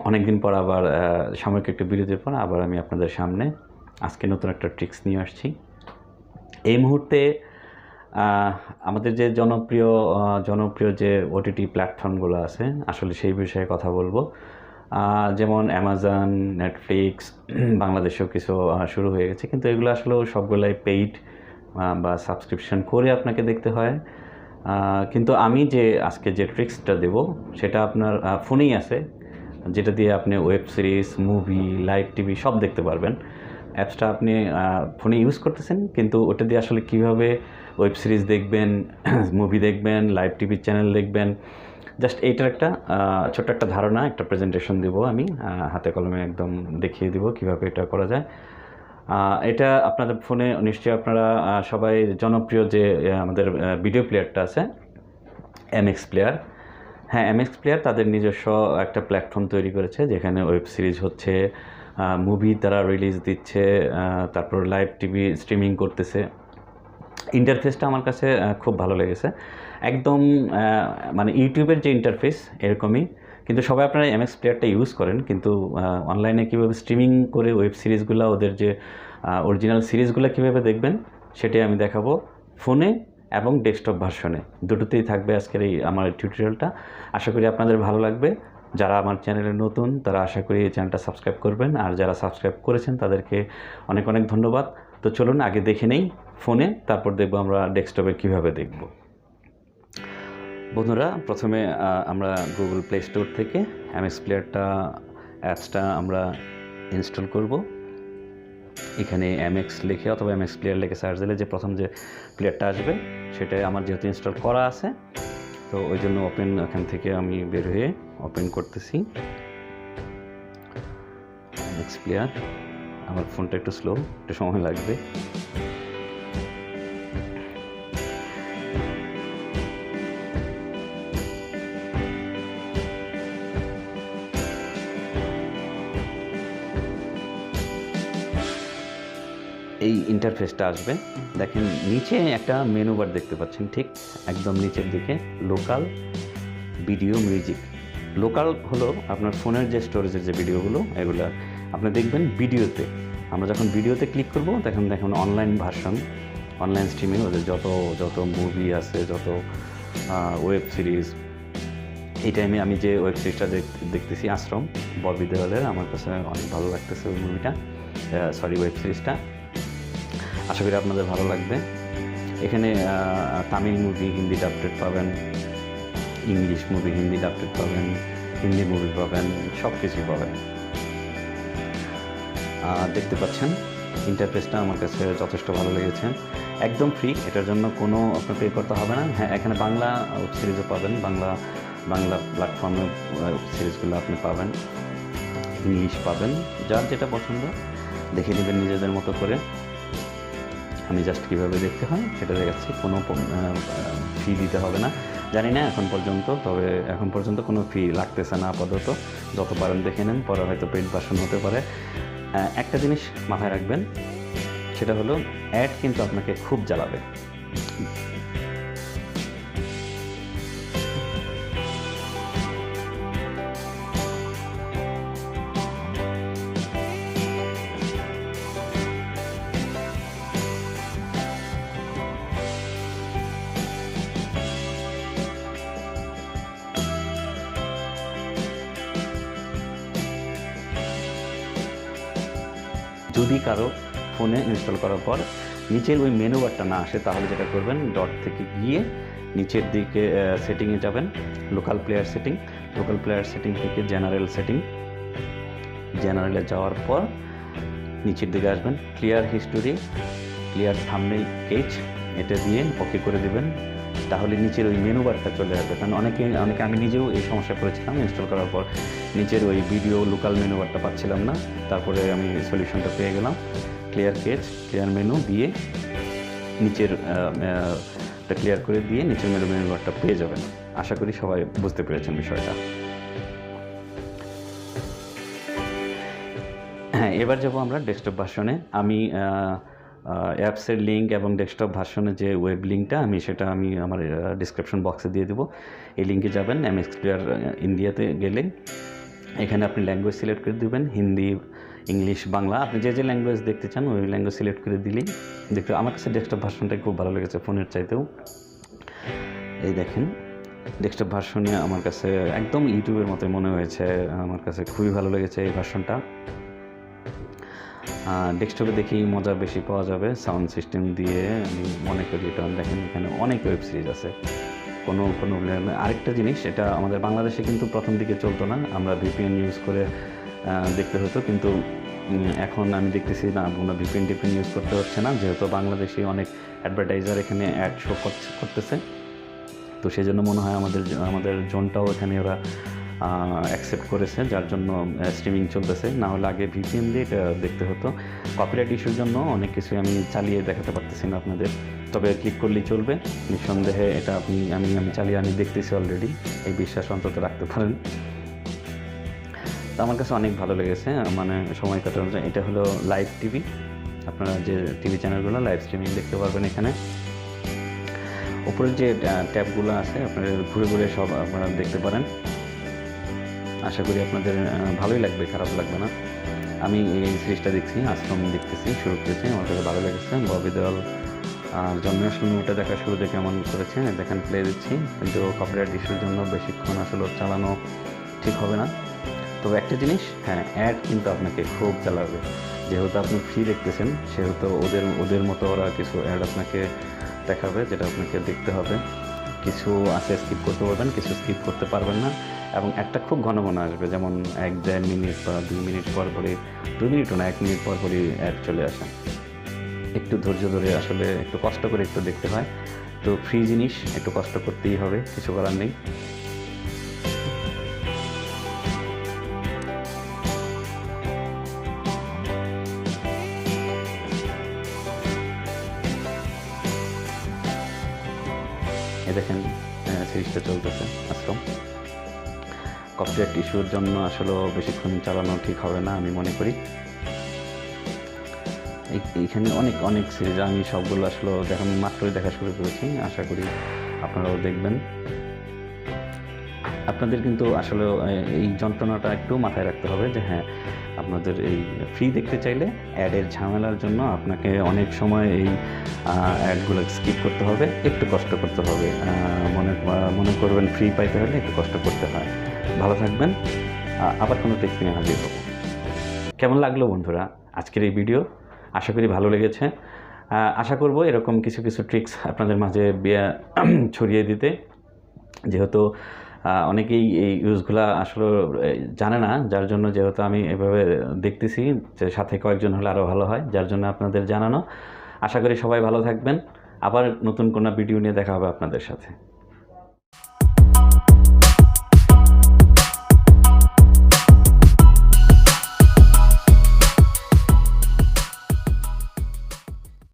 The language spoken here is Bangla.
অনেকদিন পর আবার সাময়িক একটু বিরতির পর আবার আমি আপনাদের সামনে আজকে নতুন একটা ট্রিক্স নিয়ে আসছি। এই মুহূর্তে আমাদের যে জনপ্রিয় যে ওটিটি প্ল্যাটফর্মগুলো আছে, আসলে সেই বিষয়ে কথা বলবো। যেমন অ্যামাজন, নেটফ্লিক্স, বাংলাদেশেও কিছু শুরু হয়ে গেছে, কিন্তু এগুলো আসলেও সবগুলাই পেইড বা সাবস্ক্রিপশন করে আপনাকে দেখতে হয়। কিন্তু আমি যে আজকে যে ট্রিক্সটা দেব সেটা আপনার ফোনেই আছে, যেটা দিয়ে আপনি web series, movie, live TV সব দেখতে পারবেন। অ্যাপসটা আপনি ফোনে ইউজ করতেছেন, কিন্তু ওটা দিয়ে আসলে কীভাবে ওয়েব সিরিজ দেখবেন, মুভি দেখবেন, লাইভ টিভি চ্যানেল দেখবেন, জাস্ট এইটার একটা ছোট্ট একটা ধারণা, একটা প্রেজেন্টেশন দেব আমি, হাতে কলমে একদম দেখিয়ে দেব কীভাবে এটা করা যায়। এটা আপনাদের ফোনে নিশ্চয়ই আপনারা সবাই জনপ্রিয় যে আমাদের ভিডিও প্লেয়ারটা আছে, এমএক্স প্লেয়ার। হ্যাঁ, এমএক্স প্লেয়ার তাদের নিজস্ব একটা প্ল্যাটফর্ম তৈরি করেছে, যেখানে ওয়েব সিরিজ হচ্ছে, মুভি তারা রিলিজ দিচ্ছে, তারপর লাইভ টিভি স্ট্রিমিং করতেছে। ইন্টারফেসটা আমার কাছে খুব ভালো লেগেছে, একদম মানে ইউটিউবের যে ইন্টারফেস এরকমই। কিন্তু সবাই আপনারা এমএক্স প্লেয়ারটা ইউজ করেন, কিন্তু অনলাইনে কীভাবে স্ট্রিমিং করে ওয়েব সিরিজগুলো, ওদের যে অরিজিনাল সিরিজগুলো কীভাবে দেখবেন সেটাই আমি দেখাবো, ফোনে এবং ডেস্কটপ ভার্সনে দুটোতেই থাকবে আজকের এই আমার টিউটোরিয়ালটা। আশা করি আপনাদের ভালো লাগবে। যারা আমার চ্যানেলে নতুন তারা আশা করি এই চ্যানেলটা সাবস্ক্রাইব করবেন, আর যারা সাবস্ক্রাইব করেছেন তাদেরকে অনেক অনেক ধন্যবাদ। তো চলুন আগে দেখে নেই ফোনে, তারপর দেখব আমরা ডেস্কটপে কীভাবে দেখব। বন্ধুরা, প্রথমে আমরা গুগল প্লে স্টোর থেকে এমএক্স প্লেয়ারটা অ্যাপসটা আমরা ইনস্টল করব। এখানে এমএক্স লিখে অথবা এমএক্স প্লেয়ার লিখে সার্চ দিলে যে প্রথম যে প্লেয়ারটা আসবে সেটাই আমার যেহেতু ইনস্টল করা আছে, তো ওই জন্য ওপেন এখান থেকে আমি বের হয়ে ওপেন করতেছি এমএক্স প্লেয়ার। আমার ফোনটা একটু স্লো, একটু সময় লাগবে। এই ইন্টারফেসটা আসবে, দেখেন নিচে একটা মেনু বার দেখতে পাচ্ছেন, ঠিক একদম নিচের দিকে লোকাল ভিডিও মিউজিক। লোকাল হলো আপনার ফোনের যে স্টোরেজের যে ভিডিওগুলো, এগুলো আপনি দেখবেন ভিডিওতে। আমরা যখন ভিডিওতে ক্লিক করব তখন দেখুন অনলাইন ভার্সন, অনলাইন স্ট্রিমিং, ওদের যত মুভি আছে, যত ওয়েব সিরিজ। এই টাইমে আমি যে ওয়েব সিরিজটা দেখতেছি আশ্রম ববি দেওয়ালের, আমার কাছে অনেক ভালো লাগতেছে ওই মুভিটা, ওয়েব সিরিজটা। আশা করি আপনাদের ভালো লাগবে। এখানে তামিল মুভি হিন্দি ডাবটেড পাবেন, ইংলিশ মুভি হিন্দি ডাবটেড পাবেন, হিন্দি মুভি পাবেন, সব কিছুই পাবেন। দেখতে পাচ্ছেন ইন্টারফেসটা আমার কাছে যথেষ্ট ভালো লেগেছে, একদম ফ্রি, এটার জন্য কোনো আপনার পে করতে হবে না। হ্যাঁ, এখানে বাংলা ওয়েব সিরিজও পাবেন, বাংলা প্ল্যাটফর্মে ওয়েব সিরিজগুলো আপনি পাবেন, ইংলিশ পাবেন, যার যেটা পছন্দ দেখে নেবেন নিজেদের মতো করে। আমি জাস্ট কীভাবে দেখতে হয় সেটা দেখাচ্ছি, কোনো ফি দিতে হবে না জানি না এখন পর্যন্ত, তবে এখন পর্যন্ত কোনো ফি লাগতেছে না আপাতত। যত পারেন দেখে নেন, পরে হয়তো পেইড ভার্সন হতে পারে। একটা জিনিস মাথায় রাখবেন, সেটা হলো অ্যাড কিন্তু আপনাকে খুব জ্বালাবে। যদি কারো ফোনে ইনস্টল করার পর নিচের ওই মেনু বারটা না আসে, তাহলে যেটা করবেন, ডট থেকে গিয়ে নিচের দিকে সেটিংয়ে যাবেন, লোকাল প্লেয়ার সেটিং থেকে জেনারেলে যাওয়ার পর নিচের দিকে আসবেন, clear history, clear thumbnail page, এটা দিয়ে ওকে করে দেবেন। তাহলে নিচের ওই মেনু বারটা চলে আসবে। কারণ অনেকে আমি নিজেও এই সমস্যা করেছিলাম, ইনস্টল করার পর নিচের ওই ভিডিও লোকাল মেনু বারটা পাচ্ছিলাম না, তারপরে আমি সলিউশনটা পেয়ে গেলাম। ক্লিয়ার মেনু দিয়ে নিচের ক্লিয়ার করে দিয়ে নিচের মেনু বারটা পেয়ে যাবেন। আশা করি সবাই বুঝতে পেরেছেন বিষয়টা। হ্যাঁ, এবার যাবো আমরা ডেস্কটপ ভার্সনে। আমি অ্যাপসের লিঙ্ক এবং ডেস্কটপ ভার্সনের যে ওয়েব লিঙ্কটা সেটা আমি আমার ডিসক্রিপশন বক্সে দিয়ে দেবো। এই লিঙ্কে যাবেন, এমএক্স প্লেয়ার ইন্ডিয়াতে গেলে এখানে আপনি ল্যাঙ্গুয়েজ সিলেক্ট করে দেবেন, হিন্দি, ইংলিশ, বাংলা, আপনি যে যে ল্যাঙ্গুয়েজ দেখতে চান ওই ল্যাঙ্গুয়েজ সিলেক্ট করে দিলেই দেখতে। আমার কাছে ডেস্কটপ ভার্সনটাই খুব ভালো লেগেছে ফোনের চাইতেও। এই দেখেন ডেস্কটপ ভার্সনে আমার কাছে একদম ইউটিউবের মতো মনে হয়েছে, আমার কাছে খুবই ভালো লেগেছে এই ভার্সনটা। ডেস্কটপে দেখেই মজা বেশি পাওয়া যাবে সাউন্ড সিস্টেম দিয়ে, আমি মনে করি এটা। দেখেন এখানে অনেক ওয়েব সিরিজ আছে, কোনো আরেকটা জিনিস, এটা আমাদের বাংলাদেশে কিন্তু প্রথম দিকে চলতো না, আমরা ভিপিএন ইউজ করে দেখতে হতো, কিন্তু এখন আমি দেখতেছি না আমরা ভিপিএন ইউজ করতে হচ্ছে না, যেহেতু বাংলাদেশি অনেক অ্যাডভার্টাইজার এখানে অ্যাড শো করতেছে, তো সেই জন্য মনে হয় আমাদের জোনটাও এখানে ওরা অ্যাকসেপ্ট করেছে, যার জন্য স্ট্রিমিং চলতেছে। না হলে আগে ভিপিএন দিয়ে এটা দেখতে হতো। কপিরাইট ইস্যুর জন্য অনেক কিছুই আমি চালিয়ে দেখাতে পারতেছি না আপনাদের, তবে ক্লিক করলেই চলবে নিঃসন্দেহে। এটা আমি চালিয়ে দেখতেছি অলরেডি, এই বিশ্বাস অন্তত রাখতে পারেন। তো আমার কাছে অনেক ভালো লেগেছে, মানে সময় কাটানোর জন্য। এটা হলো লাইভ টিভি, আপনারা যে টিভি চ্যানেলগুলো লাইভ স্ট্রিমিং দেখতে পারবেন এখানে। উপরে যে ট্যাবগুলো আছে আপনারা ঘুরে ঘুরে সব আপনারা দেখতে পারেন। আশা করি আপনাদের ভালোই লাগবে, খারাপ লাগবে না। আমি এই সিরিজটা দেখছি, আশ্রম দেখতেছি, শুরু করেছি, আমার কাছে ভালো লেগেছে। ববি দেওয়াল জন্মাষ্টমী ওটা দেখা শুরুতে কেমন করেছে দেখেন, প্লে দিচ্ছি, কিন্তু কপিরাইট ইস্যুর জন্য বেশিক্ষণ আসলে চালানো ঠিক হবে না। তবে একটা জিনিস, হ্যাঁ, অ্যাড কিন্তু আপনাকে খুব চালাবে, যেহেতু আপনি ফ্রি দেখতেছেন, সেহেতু ওদের মতো ওরা কিছু অ্যাড আপনাকে দেখাবে, যেটা আপনাকে দেখতে হবে। কিছু আছে স্কিপ করতে পারবেন, কিছু স্কিপ করতে পারবেন না, এবং একটা খুব ঘন ঘন আসবে, যেমন 1-1.5 মিনিট বা 2 মিনিট পর পরই, 2 মিনিটও না, 1 মিনিট পর পরই অ্যাড চলে আসে। একটু ধৈর্য ধরে আসলে একটু কষ্ট করে একটু দেখতে হয়, তো ফ্রি জিনিস একটু কষ্ট করতেই হবে, কিছু করার নেই। এই দেখেন সিরিজটা চলতেছে আশ্রম। কপিরাইট ইস্যুর জন্য আসলে বেশিক্ষণ চালানো ঠিক হবে না আমি মনে করি। এইখানে অনেক সিরিজ, আমি সবগুলো আসলে মাত্রই দেখা শুরু করেছি, আশা করি আপনারাও দেখবেন। আপনাদের কিন্তু আসলে এই যন্ত্রণাটা একটু মাথায় রাখতে হবে যে হ্যাঁ, আপনাদের এই ফ্রি দেখতে চাইলে অ্যাডের ঝামেলার জন্য আপনাকে অনেক সময় এই অ্যাডগুলো স্কিপ করতে হবে, একটু কষ্ট করতে হবে। মনে করবেন ফ্রি পাইতে হলে একটু কষ্ট করতে হয়। ভালো থাকবেন, আবার কোনো টিপস নিয়ে হাজির হব। কেমন লাগলো বন্ধুরা আজকের এই ভিডিও? আশা করি ভালো লেগেছে। আশা করব এরকম কিছু ট্রিক্স আপনাদের মাঝে ছড়িয়ে দিতে, যেহেতু অনেকেই এই ইউজগুলো আসলে জানে না, যার জন্য যেহেতু আমি এভাবে দেখতেছি যে সাথে কয়েকজন হলে আরও ভালো হয়, যার জন্য আপনাদের জানানো। আশা করি সবাই ভালো থাকবেন, আবার নতুন কোনো ভিডিও নিয়ে দেখা হবে আপনাদের সাথে।